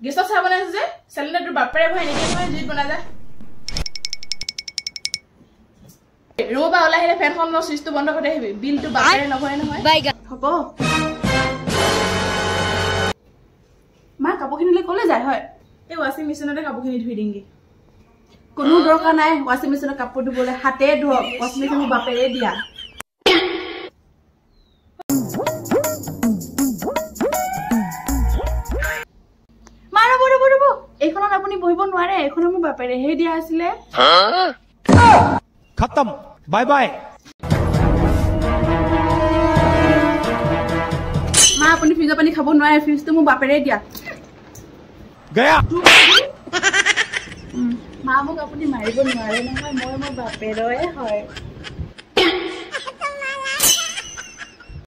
গেছত চাহ বনাইছে যে চেলিনা তোৰ বাপৰে ভয় নেকি মই জুইত বনা যা ৰুমৰ পৰা ওলাই আহিলে ফেনখনৰ সুইচটো বন্ধ কৰি আহিবি বিলটো বাপৰে নভৰে নহয় হ'ব মা কাপোৰখিনিলে ক'লে যায় হয় এই ৱাশ্বিং মেচিনতে কাপোৰখিনি ধুই দিংগে কোনো দৰকাৰ নাই ৱাশ্বিং মেচিনত কাপোৰ ধুবলৈ হাতে ধুওক ৱাশ্বিং মেচিন মোৰ বাপেৰে দিয়া ৰব এইখনত আপুনি বহিব নোৱাৰে এইখনত মোৰ বাপেৰেহে দিয়া আছিলে खत्म बाय बाय মা আপুনি ফ্ৰিজৰ পানী খাব নোৱাৰে ফ্ৰিজটো মোৰ বাপেৰে দিয়া गया মা মোক আপুনি মাৰিব নোৱাৰে নহয় মই মোৰ বাপেৰৰে হয়